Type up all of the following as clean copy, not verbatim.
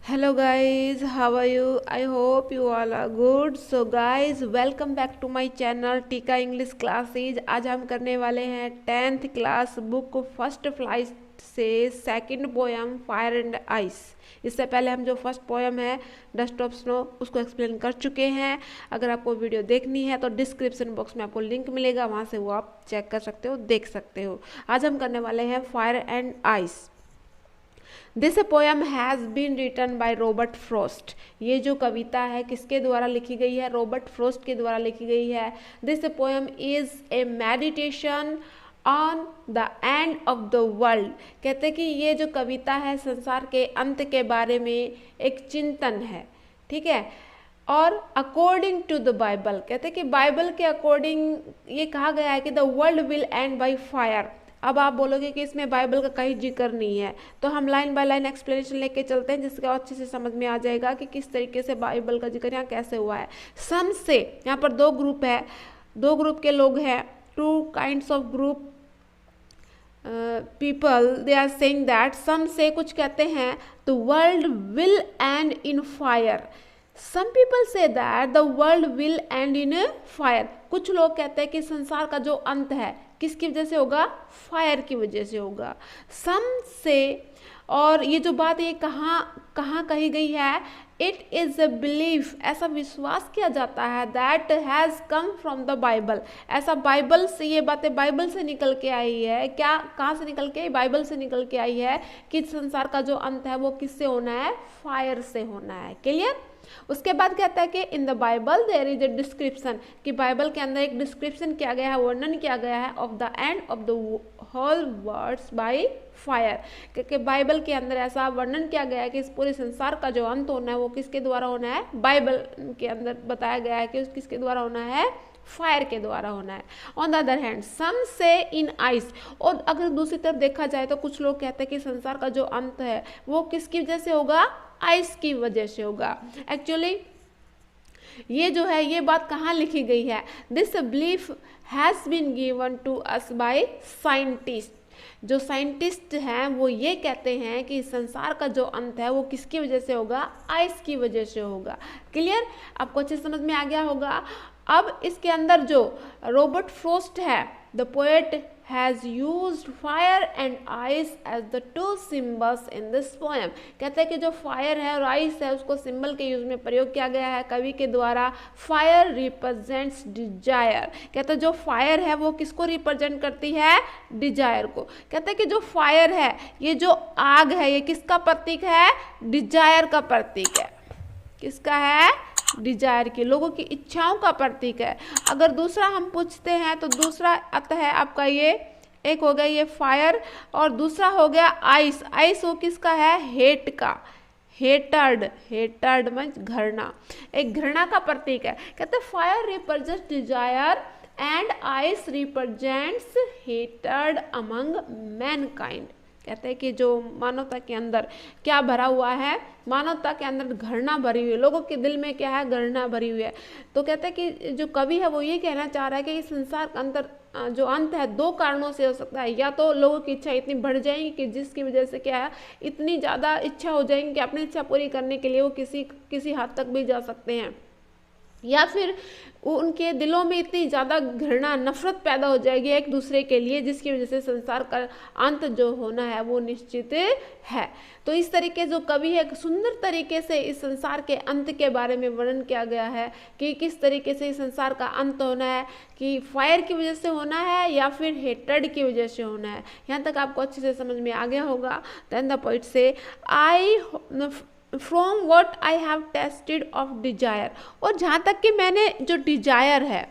Hello guys, how are you? I hope you all are good. So guys, welcome back to my channel Teeka English classes. आज हम करने वाले हैं 10th class book first flight से second poem fire and ice. इससे पहले हम जो फर्स्ट पोयम है डस्ट ऑफ स्नो उसको एक्सप्लेन कर चुके हैं। अगर आपको वीडियो देखनी है तो डिस्क्रिप्शन बॉक्स में आपको लिंक मिलेगा, वहाँ से वो आप चेक कर सकते हो, देख सकते हो। आज हम करने वाले हैं fire and ice. This poem has been written by Robert Frost. ये जो कविता है किसके द्वारा लिखी गई है? रॉबर्ट फ्रॉस्ट के द्वारा लिखी गई है। This poem is a meditation on the end of the world. कहते हैं कि ये जो कविता है संसार के अंत के बारे में एक चिंतन है, ठीक है। और अकॉर्डिंग टू द बाइबल, कहते हैं कि बाइबल के अकॉर्डिंग ये कहा गया है कि the world will and by fire. अब आप बोलोगे कि इसमें बाइबल का कहीं जिक्र नहीं है, तो हम लाइन बाय लाइन एक्सप्लेनेशन लेके चलते हैं जिससे अच्छे से समझ में आ जाएगा कि किस तरीके से बाइबल का जिक्र यहाँ कैसे हुआ है। सम से यहाँ पर दो ग्रुप है, दो ग्रुप के लोग हैं, two kinds of group people they are saying that. Some say कुछ कहते हैं the world will end in fire. Some people say that the world will end in fire. कुछ लोग कहते हैं कि संसार का जो अंत है किसकी वजह से होगा? फायर की वजह से होगा। सम से, और ये जो बात ये कहाँ कही गई है? इट इज़ अ बिलीफ, ऐसा विश्वास किया जाता है that has come from the Bible. ऐसा बाइबल से, ये बातें बाइबल से निकल के आई है। क्या, कहाँ से निकल के? बाइबल से निकल के आई है कि संसार का जो अंत है वो किससे होना है? फायर से होना है। क्लियर? उसके बाद कहता है कि in the Bible there is a description, कि बाइबल के अंदर एक डिस्क्रिप्शन किया गया है, वर्णन किया गया है of the end of the whole words by fire. क्योंकि बाइबल के अंदर ऐसा वर्णन किया गया है कि इस पूरे संसार का जो अंत होना है वो किसके द्वारा होना है? बाइबल के अंदर बताया गया है कि किसके द्वारा होना है? फायर के द्वारा होना है। On the other hand some say in ice. और अगर दूसरी तरफ देखा जाए तो कुछ लोग कहते हैं कि संसार का जो अंत है वो किसकी वजह से होगा? आइस की वजह से होगा। एक्चुअली ये जो है ये बात कहाँ लिखी गई है? This belief has been given to us by scientist. जो साइंटिस्ट हैं वो ये कहते हैं कि संसार का जो अंत है वो किसकी वजह से होगा? आइस की वजह से होगा। क्लियर? आपको अच्छे समझ में आ गया होगा। अब इसके अंदर जो रॉबर्ट फ्रॉस्ट है, the poet has used fire and ice as the two symbols in this poem। कहते हैं कि जो फायर है और आइस है उसको सिंबल के यूज में प्रयोग किया गया है कवि के द्वारा। Fire represents desire. कहते हैं जो फायर है वो किसको रिप्रेजेंट करती है? डिजायर को। कहते हैं कि जो फायर है, ये जो आग है, ये किसका प्रतीक है? डिजायर का प्रतीक है। किसका है? डिजायर की, लोगों की इच्छाओं का प्रतीक है। अगर दूसरा हम पूछते हैं तो दूसरा आता है आपका, ये एक हो गया ये फायर, और दूसरा हो गया आइस। आइस वो किसका है? हेट का। हेटर्ड, हेटर्ड मीन्स घृणा, एक घृणा का प्रतीक है। कहते हैं fire represents desire and ice represents hatred among Mankind. कहते हैं कि जो मानवता के अंदर क्या भरा हुआ है? मानवता के अंदर घृणा भरी हुई है, लोगों के दिल में क्या है? घृणा भरी हुई है। तो कहते हैं कि जो कवि है वो ये कहना चाह रहा है कि इस संसार के अंदर जो अंत है दो कारणों से हो सकता है। या तो लोगों की इच्छा इतनी बढ़ जाएगी कि जिसकी वजह से क्या है, इतनी ज़्यादा इच्छा हो जाएगी कि अपनी इच्छा पूरी करने के लिए वो किसी हद तक भी जा सकते हैं, या फिर उनके दिलों में इतनी ज़्यादा घृणा, नफरत पैदा हो जाएगी एक दूसरे के लिए, जिसकी वजह से संसार का अंत जो होना है वो निश्चित है। तो इस तरीके जो कवि है सुंदर तरीके से इस संसार के अंत के बारे में वर्णन किया गया है कि किस तरीके से इस संसार का अंत होना है, कि फायर की वजह से होना है या फिर हेट्रेड की वजह से होना है। यहाँ तक आपको अच्छे से समझ में आ गया होगा। देन द पोएट से from what I have tested of desire. और जहाँ तक कि मैंने जो डिजायर है,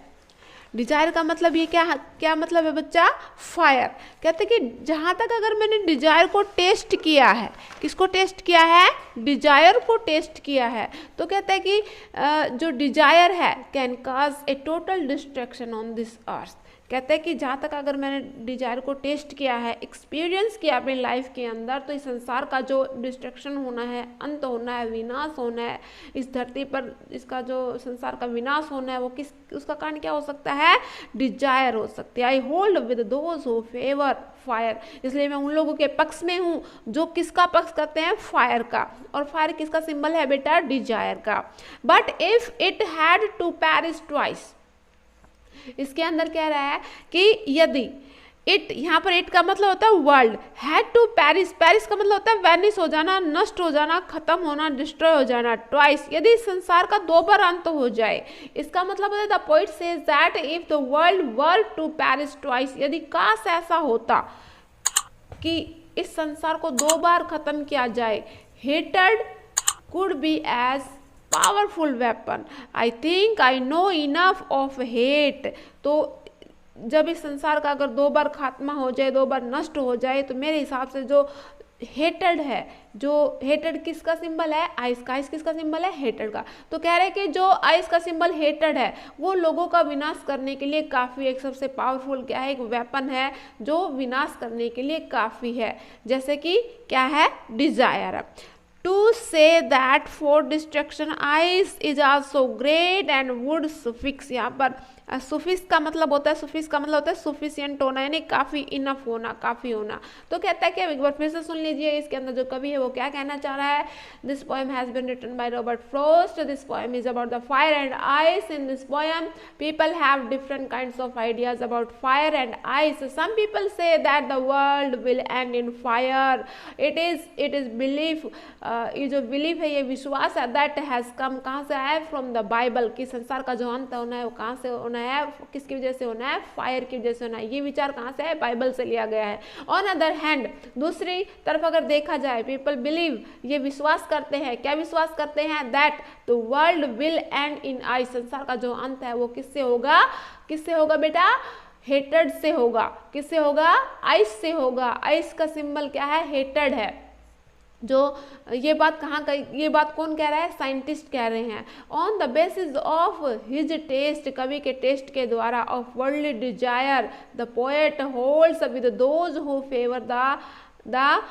डिजायर का मतलब ये क्या मतलब है बच्चा? फायर। कहते कि जहाँ तक अगर मैंने डिजायर को टेस्ट किया है, किसको टेस्ट किया है? डिजायर को टेस्ट किया है, तो कहते हैं कि जो डिजायर है can cause A total destruction on this अर्थ। कहते हैं कि जहाँ तक अगर मैंने डिजायर को टेस्ट किया है, एक्सपीरियंस किया अपनी लाइफ के अंदर, तो इस संसार का जो डिस्ट्रक्शन होना है, अंत होना है, विनाश होना है, इस धरती पर इसका जो संसार का विनाश होना है, वो किस उसका कारण क्या हो सकता है? डिजायर हो सकती है। I hold with those who favour fire, इसलिए मैं उन लोगों के पक्ष में हूँ जो किसका पक्ष करते हैं? फायर का। और फायर किसका सिंबल है बेटा? डिजायर का। But if it had to perish twice, इसके अंदर कह रहा है कि यदि इट, यहाँ पर इट का मतलब होता है world, had to perish, perish का मतलब होता है वैनिश हो जाना, नष्ट हो जाना, खत्म होना, डिस्ट्रॉय हो जाना। ट्वाइस, यदि संसार का 2 बार अंत हो जाए, इसका मतलब होता है the poet says that if the world were to perish twice, यदि काश ऐसा होता कि इस संसार को 2 बार खत्म किया जाए, हेटेड could be as powerful weapon, I think I know enough of hate. तो जब इस संसार का अगर 2 बार खात्मा हो जाए, 2 बार नष्ट हो जाए, तो मेरे हिसाब से जो हेटेड है, जो हेटेड किसका सिंबल है? आइस का। आइस किसका सिंबल है? हेटेड का। तो कह रहे हैं कि जो आइस का सिंबल हेटेड है, वो लोगों का विनाश करने के लिए काफ़ी एक सबसे पावरफुल क्या है? एक वेपन है जो विनाश करने के लिए काफ़ी है। जैसे कि क्या है? Dzire. To say that for destruction ice is also great and would suffix, यहाँ पर सुफिक्स का मतलब होता है, सुफिक्स का मतलब होता है सुफिशियंट होना, यानी काफ़ी, इनफ होना, काफ़ी होना। तो कहता है कि एक बार फिर से सुन लीजिए, इसके अंदर जो कवि है वो क्या कहना चाह रहा है? This poem has been written by Robert Frost. This poem is about the fire and ice. In this poem people have different kinds of ideas about fire and ice. Some people say that the world will end in fire. It is belief, ये जो belief है, ये विश्वास है, that has come, कहाँ से आया? From the Bible, कि संसार का जो अंत होना है वो कहाँ से होना है? किसकी वजह से होना है? फायर की वजह से होना है। ये विचार कहाँ से है? बाइबल से लिया गया है। ऑन अदर हैंड, दूसरी तरफ अगर देखा जाए, पीपल बिलीव, ये विश्वास करते हैं, क्या विश्वास करते हैं? That the world will end in ice, संसार का जो अंत है वो किससे होगा? किससे होगा बेटा? हेटेड से होगा। किससे होगा? आइस से होगा। आइस का सिंबल क्या है? हेटेड है। जो ये बात कहाँ का, ये बात कौन कह रहा है? साइंटिस्ट कह रहे हैं। On the basis of his test, कवि के टेस्ट के द्वारा, of worldly desire the poet holds with those who favour the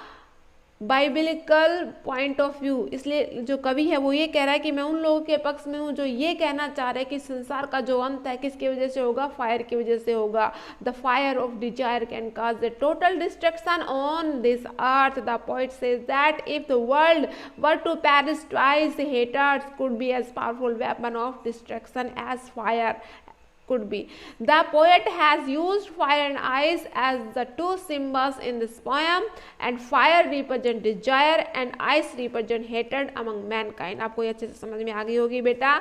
biblical point of view. इसलिए जो कवि है वो ये कह रहा है कि मैं उन लोगों के पक्ष में हूँ जो ये कहना चाह रहे हैं कि संसार का जो अंत है किसकी वजह से होगा? फायर की वजह से होगा। The fire of desire can cause a total destruction on this earth. The poet says that if the world were to perish twice, haters could be as powerful weapon of destruction as fire could be. The poet has used fire and ice as the 2 symbols in this poem, and fire represent desire and ice represent hatred among mankind. आपको ये अच्छे से समझ में आ गई होगी बेटा।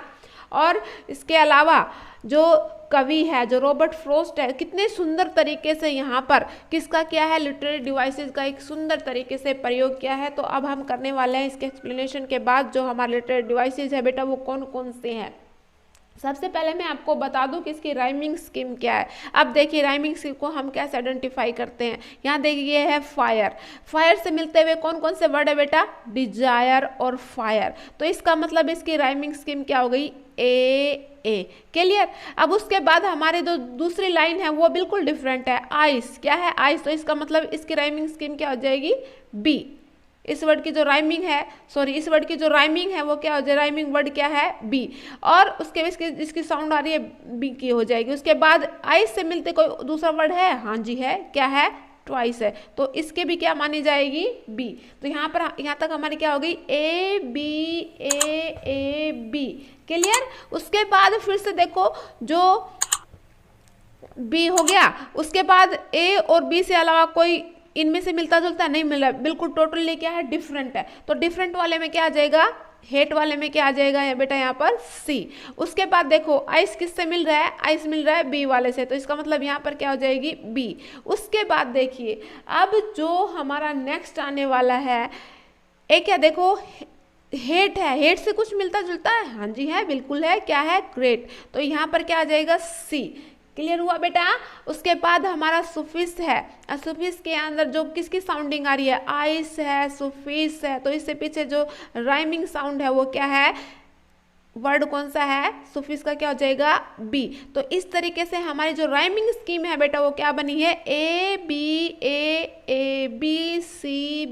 और इसके अलावा जो कवि है, जो रॉबर्ट फ्रॉस्ट है, कितने सुंदर तरीके से यहाँ पर किसका क्या है? लिटरेरी डिवाइसेस का एक सुंदर तरीके से प्रयोग किया है। तो अब हम करने वाले हैं इसके एक्सप्लेनेशन के बाद जो हमारे लिटरेरी डिवाइसेस है बेटा वो कौन कौन से हैं। सबसे पहले मैं आपको बता दूं कि इसकी राइमिंग स्कीम क्या है। अब देखिए राइमिंग स्कीम को हम कैसे आइडेंटिफाई करते हैं। यहाँ देखिए ये है फायर, फायर से मिलते हुए कौन कौन से वर्ड है बेटा? डिजायर और फायर। तो इसका मतलब इसकी राइमिंग स्कीम क्या हो गई? ए। क्लियर। अब उसके बाद हमारे जो दूसरी लाइन है वो बिल्कुल डिफरेंट है। आइस, क्या है? आइस। तो इसका मतलब इसकी राइमिंग स्कीम क्या हो जाएगी? बी। इस वर्ड की जो राइमिंग है, इस वर्ड की जो राइमिंग है वो क्या हो जाए? राइमिंग वर्ड क्या है? बी। और उसके इसकी साउंड आ रही है बी की हो जाएगी। उसके बाद आइस से मिलते कोई दूसरा वर्ड है? हाँ जी है। क्या है? ट्वाइस है। तो इसके भी क्या मानी जाएगी? बी। तो यहाँ तक हमारी क्या हो गई? A B. क्लियर। उसके बाद फिर से देखो, जो बी हो गया, उसके बाद ए और बी से अलावा कोई इनमें से मिलता जुलता नहीं मिल रहा, बिल्कुल टोटली क्या है? डिफरेंट है। तो डिफरेंट वाले में क्या आ जाएगा? हेट वाले में क्या आ जाएगा बेटा? यहाँ पर सी। उसके बाद देखो आइस किससे मिल रहा है? आइस मिल रहा है बी वाले से, तो इसका मतलब यहाँ पर क्या हो जाएगी? बी। उसके बाद देखिए अब जो हमारा नेक्स्ट आने वाला है, एक क्या देखो? हेट है। हेट से कुछ मिलता जुलता है? हाँ जी है, बिल्कुल है। क्या है? ग्रेट। तो यहाँ पर क्या आ जाएगा? सी। क्लियर हुआ बेटा। उसके बाद हमारा सुफिक्स है। सुफिक्स के अंदर जो किसकी साउंडिंग आ रही है? आइस है, सुफिक्स है। तो इससे पीछे जो राइमिंग साउंड है वो क्या है? वर्ड कौन सा है, सुफिक्स का क्या हो जाएगा, बी। तो इस तरीके से हमारी जो राइमिंग स्कीम है बेटा वो क्या बनी है, A B C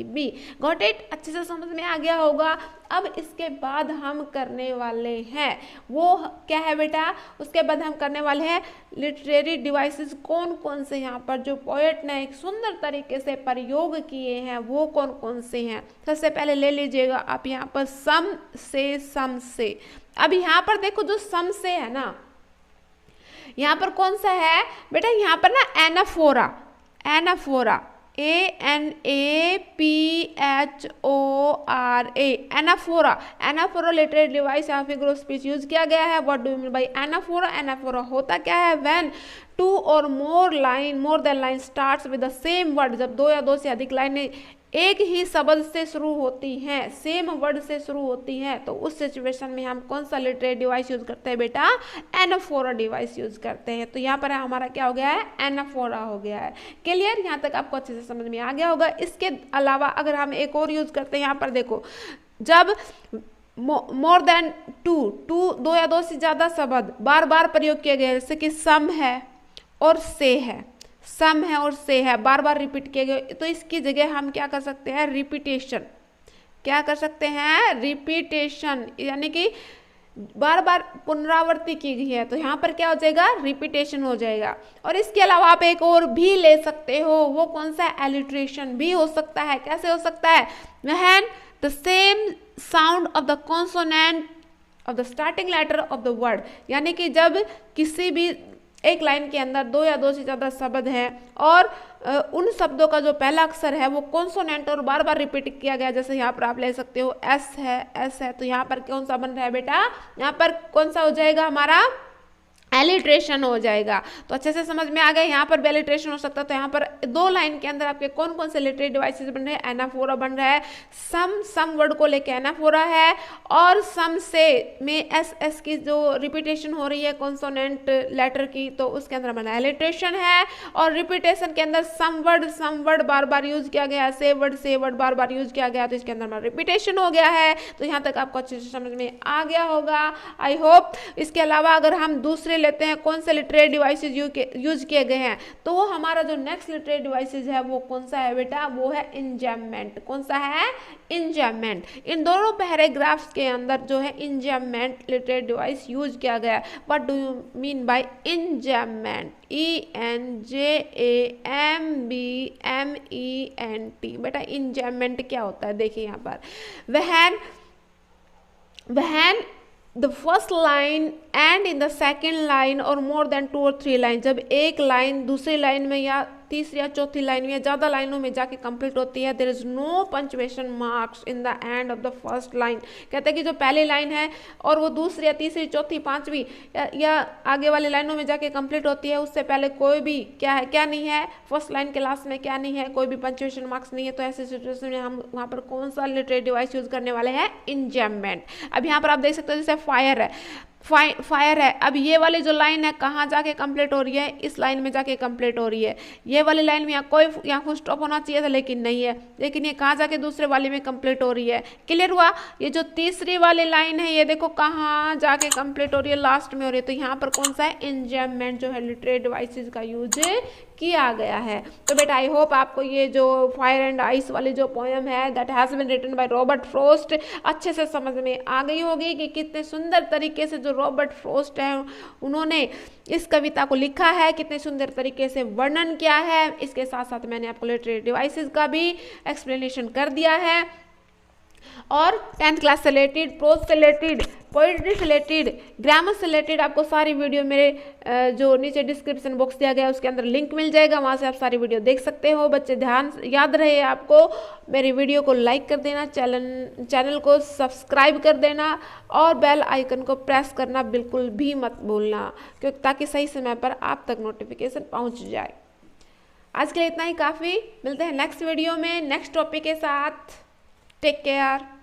B. Got it, अच्छे से समझ में आ गया होगा। अब इसके बाद हम करने वाले हैं वो क्या है बेटा, उसके बाद हम करने वाले हैं लिटरेरी डिवाइसेस। कौन कौन से यहाँ पर जो पोएट ने एक सुंदर तरीके से प्रयोग किए हैं वो कौन कौन से हैं। सबसे पहले ले लीजिएगा आप यहाँ पर सम से। अब यहाँ पर देखो जो सम से है ना, यहाँ पर कौन सा है बेटा, यहाँ पर ना एनाफोरा, एनाफोरा लिटरेरी डिवाइस या फिगर ऑफ स्पीच यूज किया गया है। What do you mean bye anaphora. Anaphora होता क्या है, व्हेन टू और more than line starts with the same word, जब दो या दो से अधिक लाइनें एक ही शब्द से शुरू होती हैं, सेम वर्ड से शुरू होती हैं, तो उस सिचुएशन में हम कौन सा लिटरेरी डिवाइस यूज करते हैं बेटा, एनाफोरा डिवाइस यूज करते हैं। तो यहाँ पर हमारा क्या हो गया है, एनाफोरा हो गया है। क्लियर, यहाँ तक आपको अच्छे से समझ में आ गया होगा। इसके अलावा अगर हम एक और यूज करते हैं, यहाँ पर देखो जब मोर देन टू, दो या दो से ज्यादा शब्द बार बार प्रयोग किए गए, जैसे कि सम है और से है, बार बार रिपीट किए गए, तो इसकी जगह हम क्या कर सकते हैं, रिपीटेशन। क्या कर सकते हैं, रिपीटेशन, यानी कि बार बार पुनरावृत्ति की गई है, तो यहाँ पर क्या हो जाएगा, रिपीटेशन हो जाएगा। और इसके अलावा आप एक और भी ले सकते हो, वो कौन सा, एलिट्रेशन भी हो सकता है। कैसे हो सकता है, when the same sound of the consonant of the starting letter of the word, यानी कि जब किसी भी एक लाइन के अंदर दो या दो से ज्यादा शब्द हैं और उन शब्दों का जो पहला अक्षर है वो कॉन्सोनेंट और बार बार रिपीट किया गया, जैसे यहाँ पर आप ले सकते हो एस है, तो यहाँ पर कौन सा बन रहा है बेटा, यहाँ पर कौन सा हो जाएगा हमारा, एलिट्रेशन हो जाएगा। तो अच्छे से समझ में आ गया, यहाँ पर भी एलिट्रेशन हो सकता है। तो यहाँ पर दो लाइन के अंदर आपके कौन कौन से लिटरेरी डिवाइसेस बन रहे हैं, एनाफोरा बन रहा है, सम वर्ड को लेके एनाफोरा है, और सम से में एस की जो रिपीटेशन हो रही है कॉन्सोनेंट लेटर की, तो उसके अंदर बना एलिट्रेशन है। और रिपीटेशन के अंदर सम वर्ड बार बार यूज किया गया, से वर्ड बार बार यूज किया गया, तो इसके अंदर रिपीटेशन हो गया है। तो यहाँ तक आपको अच्छे से समझ में आ गया होगा, आई होप। इसके अलावा अगर हम दूसरे लेते हैं कौन से लिटरेरी डिवाइसेस यूज किए गए हैं, तो वो हमारा जो नेक्स्ट लिटरेरी डिवाइसेस है वो कौन सा है बेटा, वो है इंजैममेंट। कौन सा है, इंजैममेंट। इन दोनों पैराग्राफ्स के अंदर जो है इंजैममेंट लिटरेरी डिवाइस यूज किया गया है। What do you mean by enjambment, ENJAMBMENT। बेटा इंजैममेंट क्या होता है, देखिए यहाँ पर, when the first line and in the second line or more than 2 or 3 line, जब एक लाइन दूसरी लाइन में या तीसरी या चौथी लाइन में या ज्यादा लाइनों में जाके कंप्लीट होती है, there is no punctuation marks in the end of the first line. कहते हैं कि जो पहली लाइन है और वो दूसरी या तीसरी चौथी पांचवी या आगे वाली लाइनों में जाके कंप्लीट होती है, उससे पहले कोई भी क्या नहीं है, फर्स्ट लाइन के लास्ट में क्या नहीं है, कोई भी पंक्चुएशन मार्क्स नहीं है। तो ऐसे सिचुएशन में हम वहाँ पर कौन सा लिटरेरी डिवाइस यूज करने वाले हैं, इंजैममेंट। अब यहाँ पर आप देख सकते हो जैसे फायर है, अब ये वाली जो लाइन है कहाँ जाके कंप्लीट हो रही है, इस लाइन में जाके कंप्लीट हो रही है। ये वाली लाइन में यहाँ फुल स्टॉप होना चाहिए था लेकिन नहीं है, लेकिन ये कहाँ जाके दूसरे वाले में कंप्लीट हो रही है। क्लियर हुआ। ये जो तीसरी वाली लाइन है ये देखो कहाँ जाके कंप्लीट हो रही है, लास्ट में हो रही है। तो यहाँ पर कौन सा है, इंजैममेंट जो है लिटरेरी डिवाइसेस का यूज किया गया है। तो बेटा आई होप आपको ये जो फायर एंड आइस वाली जो पोएम है that has been written by Robert Frost अच्छे से समझ में आ गई होगी कि कितने सुंदर तरीके से जो रॉबर्ट फ्रॉस्ट है उन्होंने इस कविता को लिखा है, कितने सुंदर तरीके से वर्णन किया है। इसके साथ साथ मैंने आपको लिटरेरी डिवाइसेस का भी एक्सप्लेनेशन कर दिया है और 10th क्लास से रिलेटेड, प्रोज से रिलेटेड, पोइट्री से रिलेटेड, ग्रामर से रिलेटेड आपको सारी वीडियो मेरे जो नीचे डिस्क्रिप्शन बॉक्स दिया गया है उसके अंदर लिंक मिल जाएगा, वहाँ से आप सारी वीडियो देख सकते हो। बच्चे ध्यान याद रहे आपको मेरी वीडियो को लाइक कर देना, चैनल को सब्सक्राइब कर देना और बेल आइकन को प्रेस करना बिल्कुल भी मत भूलना, क्योंकि ताकि सही समय पर आप तक नोटिफिकेशन पहुँच जाए। आज के लिए इतना ही काफ़ी, मिलते हैं नेक्स्ट वीडियो में नेक्स्ट टॉपिक के साथ। Take care.